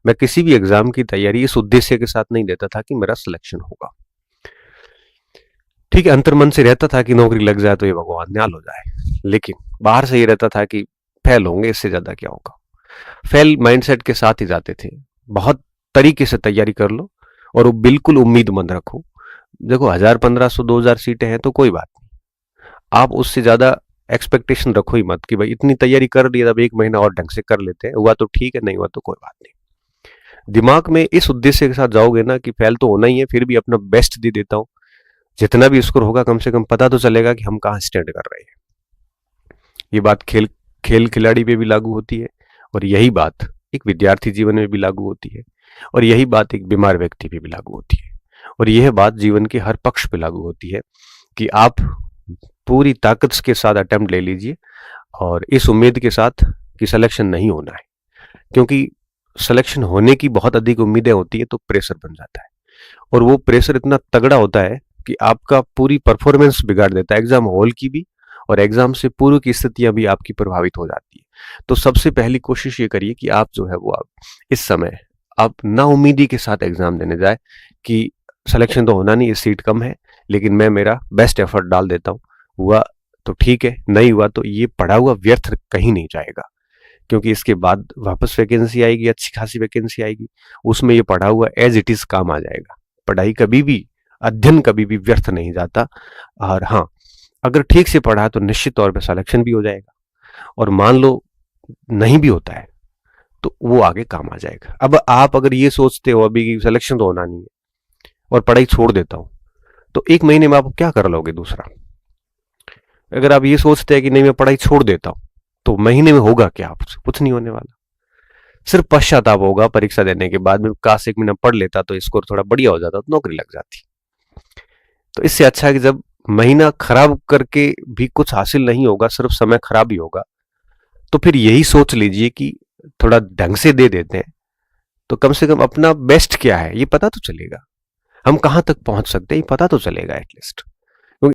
मैं किसी भी एग्जाम की तैयारी इस उद्देश्य के साथ नहीं देता था कि मेरा सिलेक्शन होगा। ठीक है, अंतर्मन से रहता था कि नौकरी लग जाए तो ये भगवान न्याल हो जाए, लेकिन बाहर से ये रहता था कि फेल होंगे, इससे ज्यादा क्या होगा। फेल माइंडसेट के साथ ही जाते थे। बहुत तरीके से तैयारी कर लो और वो बिल्कुल उम्मीदमंद रखो। देखो, 1000, 1500, 2000 सीटें हैं तो कोई बात नहीं, आप उससे ज्यादा एक्सपेक्टेशन रखो ही मत कि भाई इतनी तैयारी कर ली, अब एक महीना और ढंग से कर लेते हैं, हुआ तो ठीक है, नहीं हुआ तो कोई बात नहीं। दिमाग में इस उद्देश्य के साथ जाओगे ना कि फेल तो होना ही है, फिर भी अपना बेस्ट दे देता हूँ, जितना भी स्कोर होगा कम से कम पता तो चलेगा कि हम कहाँ स्टैंड कर रहे हैं। ये बात खेल खेल खिलाड़ी पे भी लागू होती है, और यही बात एक विद्यार्थी जीवन में भी लागू होती है, और यही बात एक बीमार व्यक्ति पे भी लागू होती है, और यह बात जीवन के हर पक्ष पे लागू होती है कि आप पूरी ताकत के साथ अटेम्प्ट ले लीजिए और इस उम्मीद के साथ कि सिलेक्शन नहीं होना है, क्योंकि सिलेक्शन होने की बहुत अधिक उम्मीदें होती है तो प्रेशर बन जाता है, और वो प्रेशर इतना तगड़ा होता है कि आपका पूरी परफॉर्मेंस बिगाड़ देता है, एग्जाम हॉल की भी और एग्जाम से पूर्व की स्थितियां भी आपकी प्रभावित हो जाती है। तो सबसे पहली कोशिश ये करिए कि आप जो है वो आप इस समय आप नाउम्मीदी के साथ एग्जाम देने जाए कि सिलेक्शन तो होना नहीं, इस सीट कम है, लेकिन मैं मेरा बेस्ट एफर्ट डाल देता हूँ, हुआ तो ठीक है, नहीं हुआ तो ये पढ़ा हुआ व्यर्थ कहीं नहीं जाएगा, क्योंकि इसके बाद वापस वैकेंसी आएगी, अच्छी खासी वैकेंसी आएगी, उसमें ये पढ़ा हुआ एज इट इज काम आ जाएगा। पढ़ाई कभी भी, अध्ययन कभी भी व्यर्थ नहीं जाता। और हाँ, अगर ठीक से पढ़ा तो निश्चित तौर पे सिलेक्शन भी हो जाएगा, और मान लो नहीं भी होता है तो वो आगे काम आ जाएगा। अब आप अगर ये सोचते हो अभी कि सिलेक्शन तो होना नहीं है और पढ़ाई छोड़ देता हूं, तो एक महीने में आप क्या कर लोगे दूसरा। अगर आप ये सोचते हैं कि नहीं मैं पढ़ाई छोड़ देता हूं, तो महीने में होगा क्या, आपसे कुछ नहीं होने वाला, सिर्फ पश्चाताप होगा परीक्षा देने के बाद में, काश एक महीना पढ़ लेता तो स्कोर थोड़ा बढ़िया हो जाता तो नौकरी लग जाती। तो इससे अच्छा है कि जब महीना खराब करके भी कुछ हासिल नहीं होगा, सिर्फ समय खराब ही होगा, तो फिर यही सोच लीजिए कि थोड़ा ढंग से दे देते हैं तो कम से कम अपना बेस्ट क्या है ये पता तो चलेगा, हम कहां तक पहुंच सकते हैं ये पता तो चलेगा एटलीस्ट।